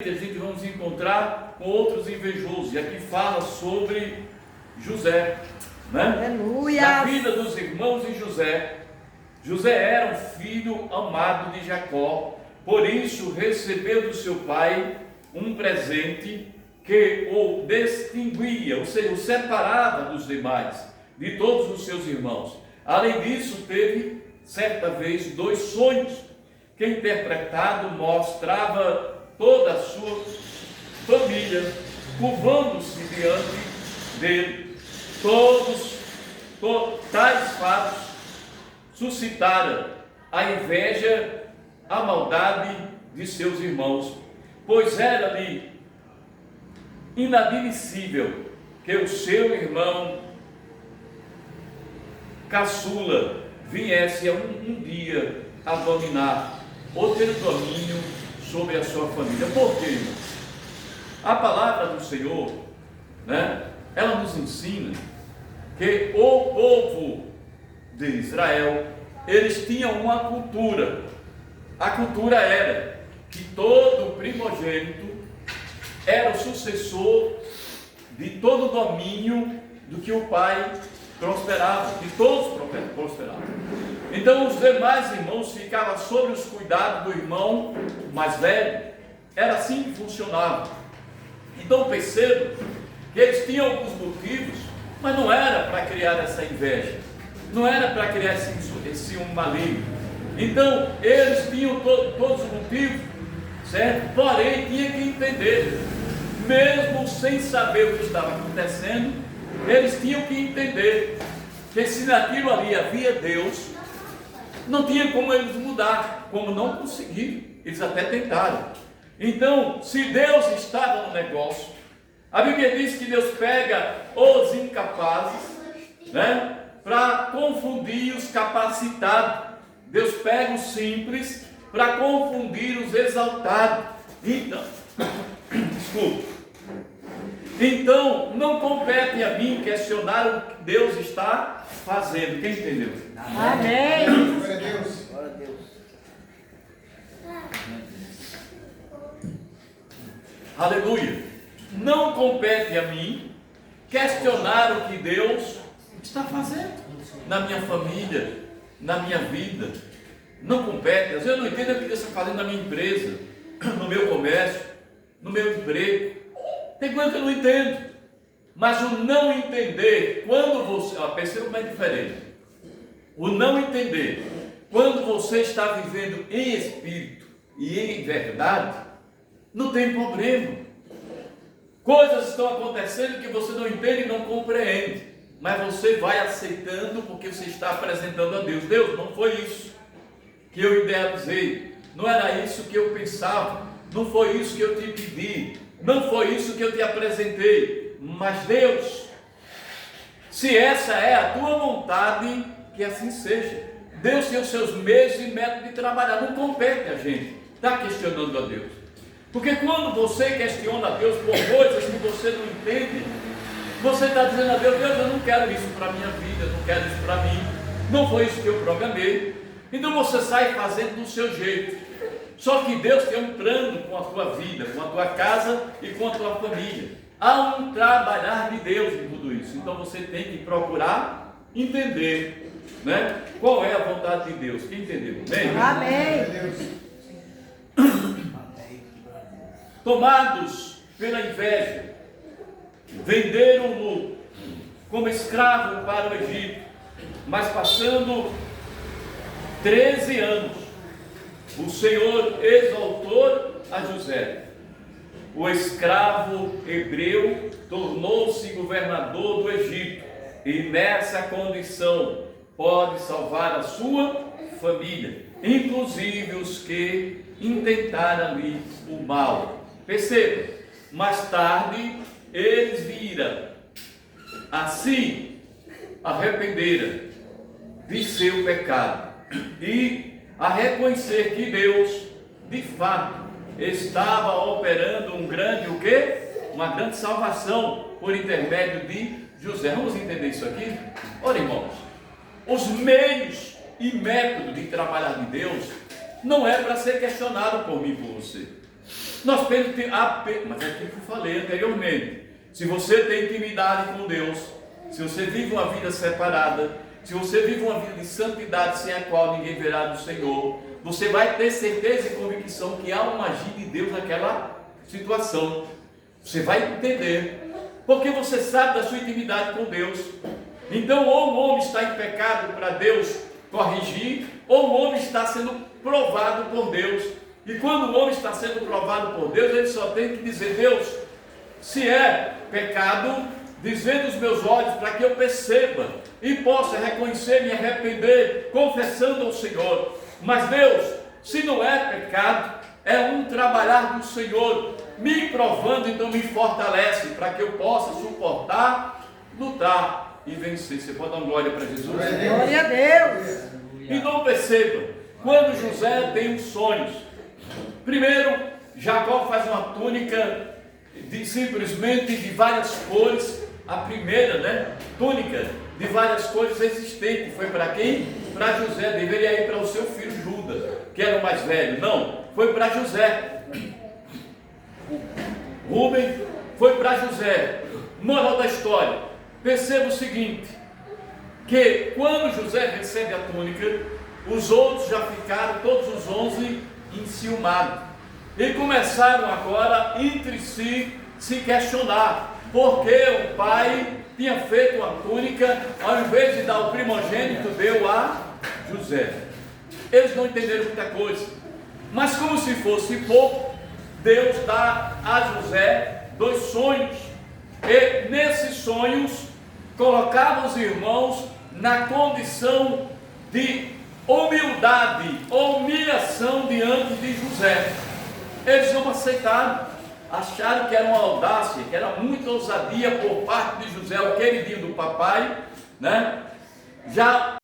A gente vamos encontrar com outros invejosos, e aqui fala sobre José, né? Aleluia! Na vida dos irmãos de José. José era um filho amado de Jacó, por isso recebeu do seu pai um presente que o distinguia, ou seja, o separava dos demais, de todos os seus irmãos. Além disso, teve certa vez 2 sonhos, que interpretado mostrava toda a sua família curvando-se diante dele. Tais fatos suscitaram a inveja, a maldade de seus irmãos, pois era-lhe inadmissível que o seu irmão caçula viesse um dia a dominar ou ter domínio sobre a sua família. Por quê, irmãos? A palavra do Senhor, né, ela nos ensina que o povo de Israel, eles tinham uma cultura. A cultura era que todo primogênito era o sucessor de todo o domínio do que o pai prosperava, que todos prosperavam. Então os demais irmãos ficavam sob os cuidados do irmão mais velho. Era assim que funcionava. Então percebo que eles tinham alguns motivos, mas não era para criar essa inveja, não era para criar esse maligno. Então eles tinham todos os motivos, certo? Porém tinha que entender, mesmo sem saber o que estava acontecendo, eles tinham que entender que se naquilo ali havia Deus, não tinha como eles mudar, como não conseguiram, eles até tentaram. Então, se Deus estava no negócio, a Bíblia diz que Deus pega os incapazes, né, para confundir os capacitados. Deus pega os simples para confundir os exaltados. Então, desculpa. Então, não compete a mim questionar o que Deus está fazendo. Quem entendeu? Amém! Glória a Deus. Glória a Deus. Aleluia! Não compete a mim questionar o que Deus está fazendo na minha família, na minha vida. Não compete. Às vezes eu não entendo o que Deus está fazendo na minha empresa, no meu comércio, no meu emprego. Tem coisa que eu não entendo. Mas o não entender, quando você... perceba como é diferente. O não entender, quando você está vivendo em espírito e em verdade, não tem problema. Coisas estão acontecendo que você não entende e não compreende, mas você vai aceitando porque você está apresentando a Deus. Deus, não foi isso que eu idealizei, não era isso que eu pensava, não foi isso que eu te pedi, não foi isso que eu te apresentei. Mas Deus, se essa é a tua vontade, que assim seja. Deus tem os seus meios e métodos de trabalhar. Não compete a gente estar questionando a Deus, porque quando você questiona a Deus por coisas que você não entende, você está dizendo a Deus: Deus, eu não quero isso para a minha vida, eu não quero isso para mim, não foi isso que eu programei. Então você sai fazendo do seu jeito. Só que Deus tem um plano com a tua vida, com a tua casa e com a tua família. Há um trabalhar de Deus em tudo isso. Então você tem que procurar entender, né, qual é a vontade de Deus. Quem entendeu? Amém! Tomados pela inveja, venderam-no como escravo para o Egito, mas passando 13 anos, o Senhor exaltou a José. O escravo hebreu tornou-se governador do Egito, e nessa condição pode salvar a sua família, inclusive os que intentaram ali o mal. Perceba, mais tarde eles viram, assim arrependeram de seu pecado e a reconhecer que Deus, de fato, estava operando um grande, o quê? Uma grande salvação por intermédio de José. Vamos entender isso aqui? Ora, irmãos, os meios e métodos de trabalhar de Deus não é para ser questionado por mim e por você. Nós temos que, mas é aquilo que eu falei anteriormente. Se você tem intimidade com Deus, se você vive uma vida separada, se você vive uma vida de santidade sem a qual ninguém verá do Senhor, você vai ter certeza e convicção que há um agir de Deus naquela situação. Você vai entender, porque você sabe da sua intimidade com Deus. Então, ou o homem está em pecado para Deus corrigir, ou o homem está sendo provado por Deus. E quando o homem está sendo provado por Deus, ele só tem que dizer: Deus, se é pecado, desvenda os meus olhos para que eu perceba e possa reconhecer, me arrepender, confessando ao Senhor. Mas Deus, se não é pecado, é um trabalhar do Senhor, me provando, então me fortalece para que eu possa suportar, lutar e vencer. Você pode dar uma glória para Jesus? Glória a Deus. Então perceba, quando José tem os sonhos, primeiro, Jacó faz uma túnica simplesmente de várias cores. A primeira, túnica de várias cores existente, foi para quem? Para José. Deveria ir para o seu filho Judas, que era o mais velho. Não, foi para José. Rubem foi para José. Moral da história, perceba o seguinte, que quando José recebe a túnica, os outros já ficaram, todos os 11, enciumados, e começaram agora entre si se questionar, porque o pai tinha feito uma túnica, ao invés de dar o primogênito, deu a José. Eles não entenderam muita coisa, mas como se fosse pouco, Deus dá a José 2 sonhos, e nesses sonhos colocava os irmãos na condição de humildade, humilhação diante de José. Eles não aceitaram, acharam que era uma audácia, que era muita ousadia por parte de José, o queridinho do papai, Já